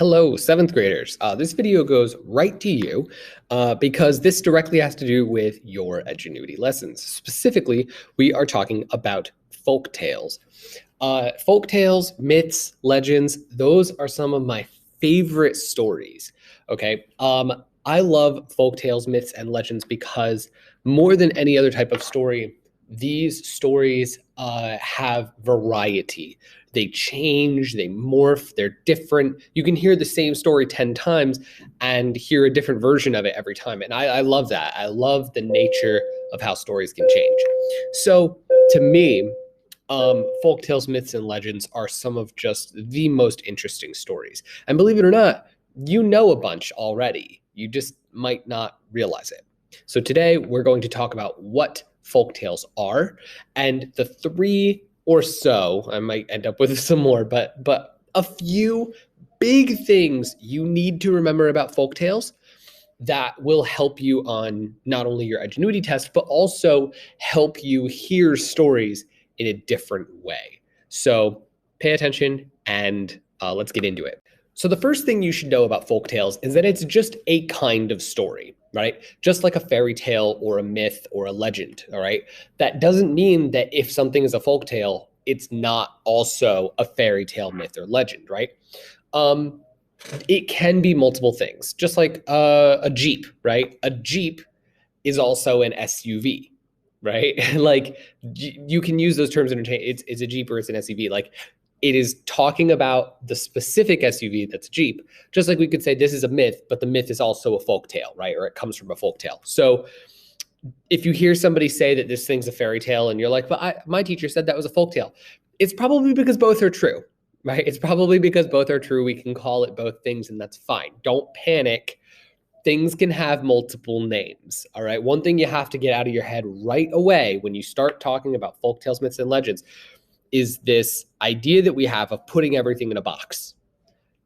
Hello, seventh graders. This video goes right to you because this directly has to do with your Edgenuity lessons. Specifically, we are talking about folk tales. Folk tales, myths, legends, those are some of my favorite stories. Okay. I love folk tales, myths, and legends because more than any other type of story, these stories have variety. They change, they morph, they're different. You can hear the same story 10 times and hear a different version of it every time. And I love that. I love the nature of how stories can change. So to me, folk tales, myths, and legends are some of just the most interesting stories. And believe it or not, you know a bunch already. You just might not realize it. So today we're going to talk about what folk tales are and the three or so, I might end up with some more, but a few big things you need to remember about folk tales that will help you on not only your Edgenuity test, but also help you hear stories in a different way. So pay attention and let's get into it. So the first thing you should know about folk tales is that it's just a kind of story, right? Just like a fairy tale or a myth or a legend, all right? That doesn't mean that if something is a folk tale, it's not also a fairy tale, myth, or legend, right? It can be multiple things, just like a Jeep, right? A Jeep is also an SUV, right? Like you can use those terms interchangeably. It's a Jeep or it's an SUV. Like it is talking about the specific SUV that's a Jeep, just like we could say this is a myth, but the myth is also a folk tale, right? Or it comes from a folk tale. So if you hear somebody say that this thing's a fairy tale and you're like, but my teacher said that was a folk tale, it's probably because both are true, right? It's probably because both are true. We can call it both things and that's fine. Don't panic. Things can have multiple names, all right? One thing you have to get out of your head right away when you start talking about folk tales, myths, and legends is this idea that we have of putting everything in a box.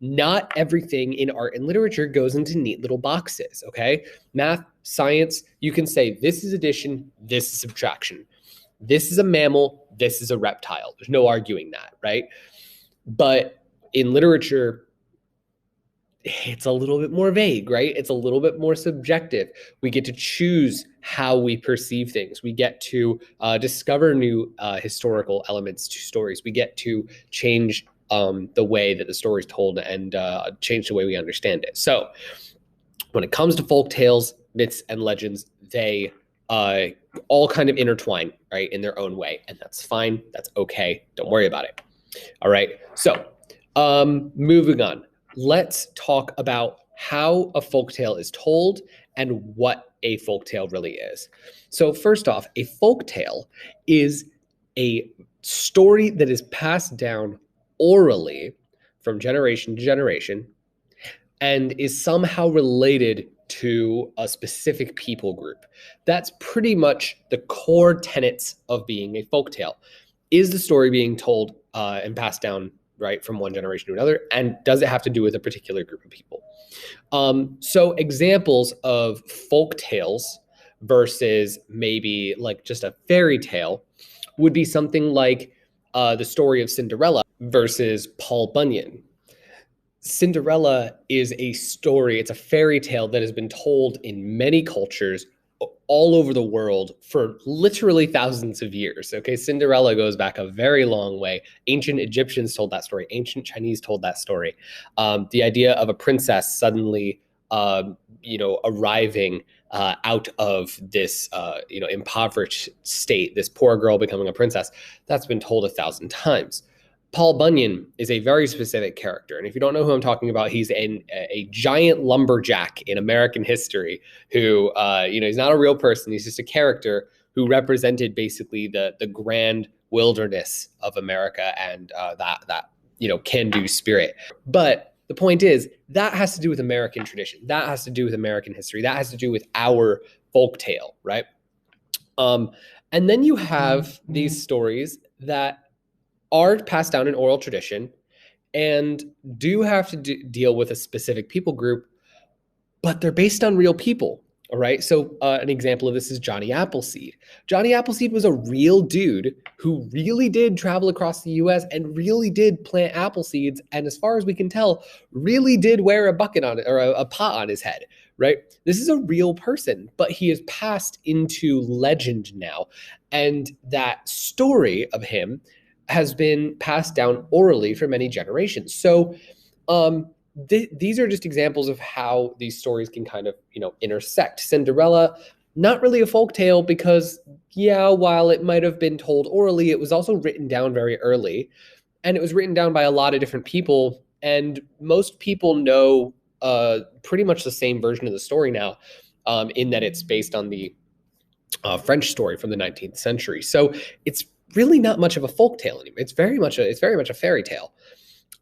Not everything in art and literature goes into neat little boxes, okay? Math, science, you can say this is addition, this is subtraction. This is a mammal, this is a reptile. There's no arguing that, right? But in literature, it's a little bit more vague, right? It's a little bit more subjective. We get to choose how we perceive things. We get to discover new historical elements to stories. We get to change the way that the story is told and change the way we understand it. So when it comes to folk tales, myths, and legends, they all kind of intertwine, right, in their own way. And that's fine. That's okay. Don't worry about it. All right. So moving on. Let's talk about how a folktale is told and what a folktale really is. So first off, a folktale is a story that is passed down orally from generation to generation and is somehow related to a specific people group. That's pretty much the core tenets of being a folktale. Is the story being told and passed down right from one generation to another, and does it have to do with a particular group of people? So examples of folk tales versus maybe like just a fairy tale would be something like the story of Cinderella versus Paul Bunyan. Cinderella is a story, it's a fairy tale that has been told in many cultures all over the world for literally thousands of years. Okay, Cinderella goes back a very long way. Ancient Egyptians told that story. Ancient Chinese told that story. The idea of a princess suddenly, arriving out of this, impoverished state, this poor girl becoming a princess, that's been told 1,000 times. Paul Bunyan is a very specific character. And if you don't know who I'm talking about, he's a giant lumberjack in American history who, he's not a real person. He's just a character who represented basically the grand wilderness of America and that can-do spirit. But the point is, that has to do with American tradition. That has to do with American history. That has to do with our folk tale, right? And then you have these stories that are passed down in oral tradition and do have to deal with a specific people group, but they're based on real people. All right. So an example of this is Johnny Appleseed. Johnny Appleseed was a real dude who really did travel across the US and really did plant apple seeds. And as far as we can tell, really did wear a bucket on it or a pot on his head, right? This is a real person, but he is passed into legend now. And that story of him has been passed down orally for many generations. So, these are just examples of how these stories can kind of, intersect. Cinderella, not really a folk tale because, yeah, while it might have been told orally, it was also written down very early. And it was written down by a lot of different people. And most people know pretty much the same version of the story now, in that it's based on the French story from the 19th century. So it's really not much of a folk tale anymore. It's very much a fairy tale.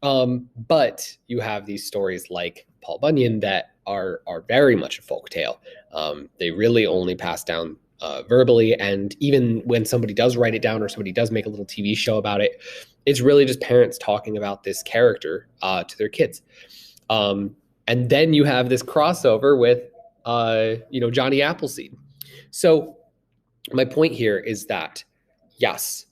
But you have these stories like Paul Bunyan that are very much a folk tale. They really only pass down verbally, and even when somebody does write it down or somebody does make a little TV show about it, it's really just parents talking about this character to their kids. And then you have this crossover with Johnny Appleseed. So my point here is that yes,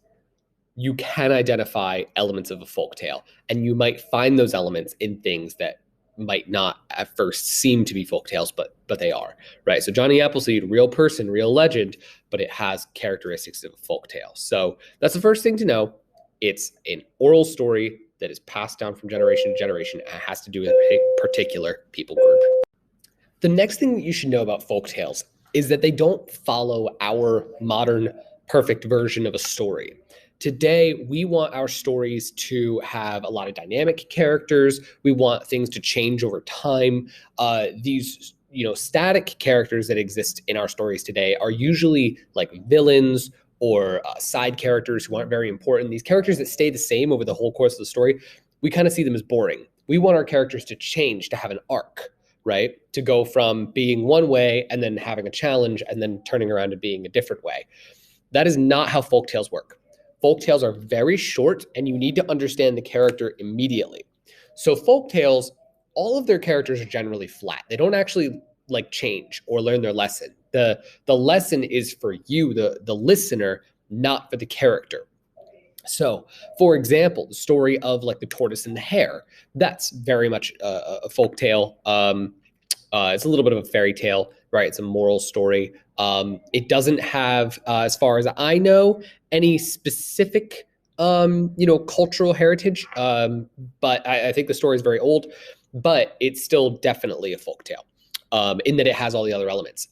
you can identify elements of a folktale, and you might find those elements in things that might not at first seem to be folktales, but they are, right? So Johnny Appleseed, real person, real legend, but it has characteristics of a folktale. So that's the first thing to know. It's an oral story that is passed down from generation to generation and has to do with a particular people group. The next thing that you should know about folktales is that they don't follow our modern perfect version of a story. Today, we want our stories to have a lot of dynamic characters. We want things to change over time. These, static characters that exist in our stories today are usually like villains or side characters who aren't very important. These characters that stay the same over the whole course of the story, we kind of see them as boring. We want our characters to change, to have an arc, right? To go from being one way and then having a challenge and then turning around to being a different way. That is not how folktales work. Folktales are very short, and you need to understand the character immediately. So folktales, all of their characters are generally flat. They don't actually change or learn their lesson. The lesson is for you, the listener, not for the character. So, for example, the story of the tortoise and the hare, that's very much a folktale. It's a little bit of a fairy tale, right? It's a moral story. It doesn't have, as far as I know, any specific, cultural heritage. But I think the story is very old, but it's still definitely a folktale, in that it has all the other elements.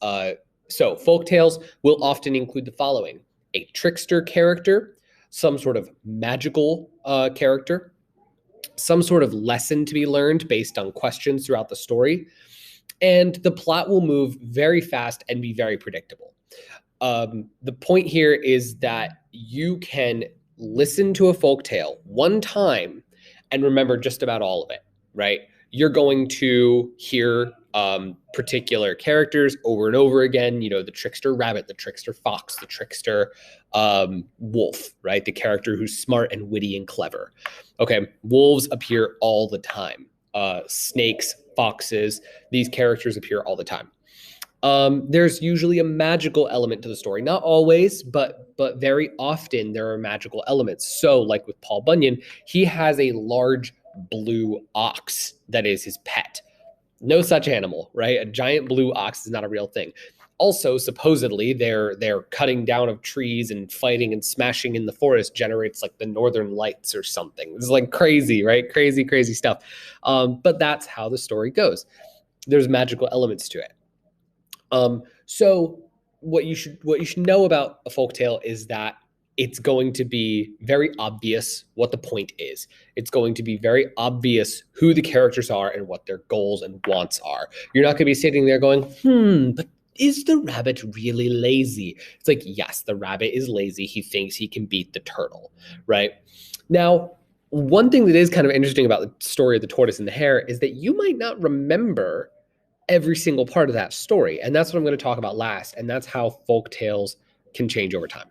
So folktales will often include the following: a trickster character, some sort of magical character, some sort of lesson to be learned based on questions throughout the story, and the plot will move very fast and be very predictable. The point here is that you can listen to a folktale one time and remember just about all of it, right? You're going to hear particular characters over and over again. The trickster rabbit, the trickster fox, the trickster wolf, right? The character who's smart and witty and clever. Okay, wolves appear all the time. Snakes, foxes, these characters appear all the time. There's usually a magical element to the story. Not always, but very often there are magical elements. So like with Paul Bunyan, he has a large blue ox that is his pet. No such animal, right? A giant blue ox is not a real thing. Also, supposedly, their cutting down of trees and fighting and smashing in the forest generates the northern lights or something. This is crazy, right? Crazy, crazy stuff. But that's how the story goes. There's magical elements to it. So what you should know about a folktale is that it's going to be very obvious what the point is. It's going to be very obvious who the characters are and what their goals and wants are. You're not going to be sitting there going, but is the rabbit really lazy? It's yes, the rabbit is lazy. He thinks he can beat the turtle, right? Now, one thing that is kind of interesting about the story of the tortoise and the hare is that you might not remember every single part of that story. And that's what I'm going to talk about last. And that's how folk tales can change over time.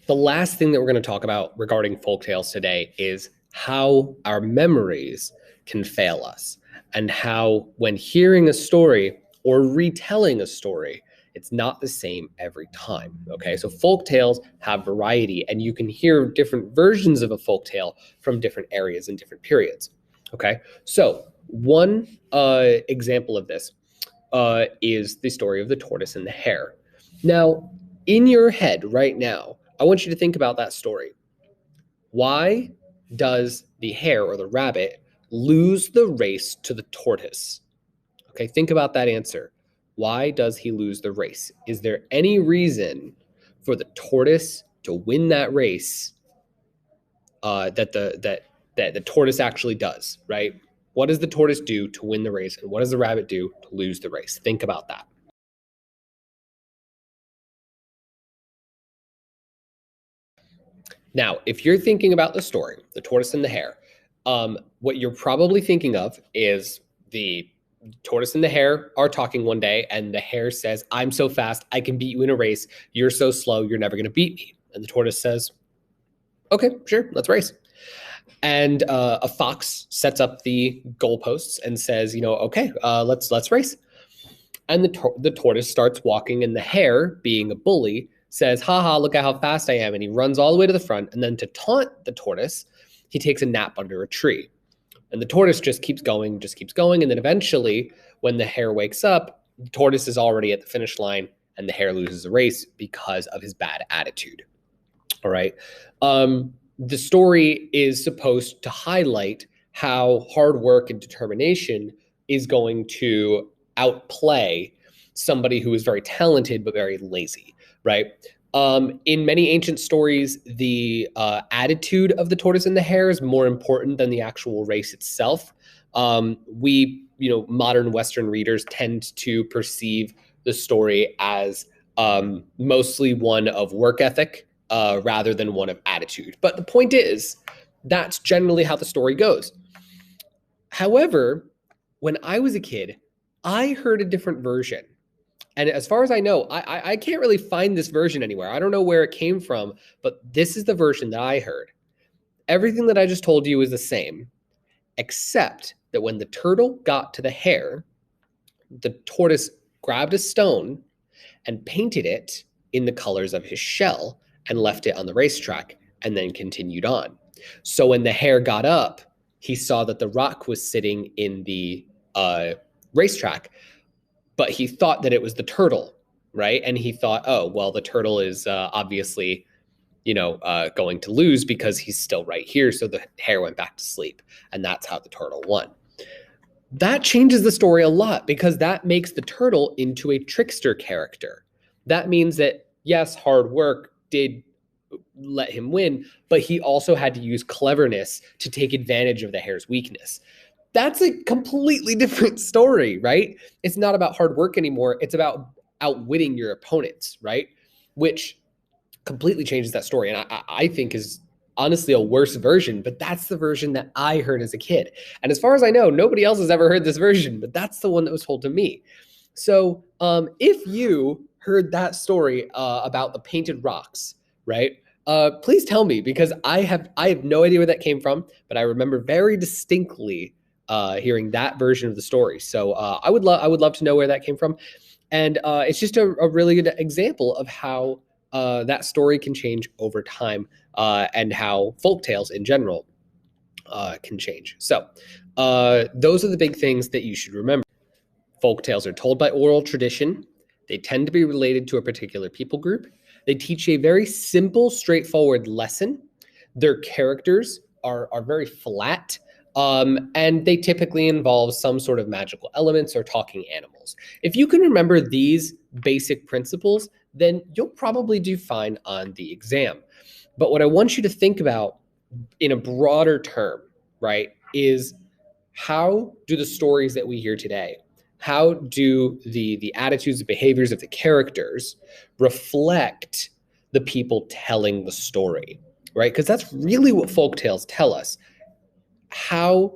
The last thing that we're going to talk about regarding folk tales today is how our memories can fail us, and how when hearing a story, or retelling a story. It's not the same every time. Okay, so folk tales have variety, and you can hear different versions of a folk tale from different areas and different periods. Okay, so one example of this is the story of the tortoise and the hare. Now, in your head right now, I want you to think about that story. Why does the hare or the rabbit lose the race to the tortoise? Okay, think about that answer. Why does he lose the race? Is there any reason for the tortoise to win that race that the tortoise actually does, right? What does the tortoise do to win the race, and what does the rabbit do to lose the race? Think about that. Now, if you're thinking about the story, the tortoise and the hare, what you're probably thinking of is the tortoise and the hare are talking one day, and the hare says, "I'm so fast, I can beat you in a race. You're so slow, you're never going to beat me." And the tortoise says, "Okay, sure, let's race." And a fox sets up the goalposts and says, "Okay, let's race." And the tortoise starts walking, and the hare, being a bully, says, "Ha ha, look at how fast I am." And he runs all the way to the front. And then to taunt the tortoise, he takes a nap under a tree. And the tortoise just keeps going, just keeps going. And then eventually, when the hare wakes up, the tortoise is already at the finish line, and the hare loses the race because of his bad attitude. All right. The story is supposed to highlight how hard work and determination is going to outplay somebody who is very talented but very lazy, right? In many ancient stories, the attitude of the tortoise and the hare is more important than the actual race itself. Modern Western readers tend to perceive the story as mostly one of work ethic rather than one of attitude. But the point is, that's generally how the story goes. However, when I was a kid, I heard a different version. And as far as I know, I can't really find this version anywhere. I don't know where it came from, but this is the version that I heard. Everything that I just told you is the same, except that when the turtle got to the hare, the tortoise grabbed a stone and painted it in the colors of his shell and left it on the racetrack and then continued on. So when the hare got up, he saw that the rock was sitting in the racetrack, but he thought that it was the turtle, right? And he thought, oh, well, the turtle is obviously, going to lose because he's still right here. So the hare went back to sleep, and that's how the turtle won. That changes the story a lot because that makes the turtle into a trickster character. That means that, yes, hard work did let him win, but he also had to use cleverness to take advantage of the hare's weakness. That's a completely different story, right? It's not about hard work anymore. It's about outwitting your opponents, right? Which completely changes that story. And I think is honestly a worse version, but that's the version that I heard as a kid. And as far as I know, nobody else has ever heard this version, but that's the one that was told to me. So if you heard that story about the painted rocks, right? Please tell me, because I have no idea where that came from, but I remember very distinctly hearing that version of the story. So I would love to know where that came from. And it's just a really good example of how that story can change over time and how folk tales in general can change. So those are the big things that you should remember. Folk tales are told by oral tradition. They tend to be related to a particular people group. They teach a very simple, straightforward lesson. Their characters are very flat, and they typically involve some sort of magical elements or talking animals. If you can remember these basic principles, then you'll probably do fine on the exam. But what I want you to think about in a broader term, right, is how do the stories that we hear today, how do the attitudes and behaviors of the characters reflect the people telling the story, right? Because that's really what folktales tell us. How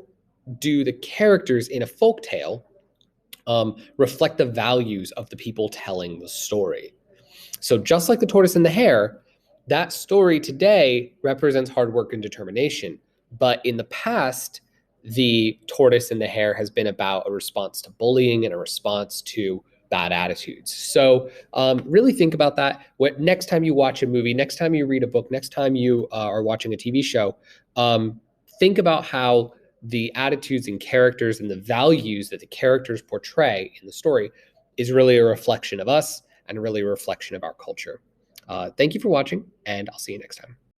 do the characters in a folktale reflect the values of the people telling the story? So just like the tortoise and the hare, that story today represents hard work and determination. But in the past, the tortoise and the hare has been about a response to bullying and a response to bad attitudes. So really think about that. What next time you watch a movie, next time you read a book, next time you are watching a TV show, think about how the attitudes and characters and the values that the characters portray in the story is really a reflection of us and really a reflection of our culture. Thank you for watching, and I'll see you next time.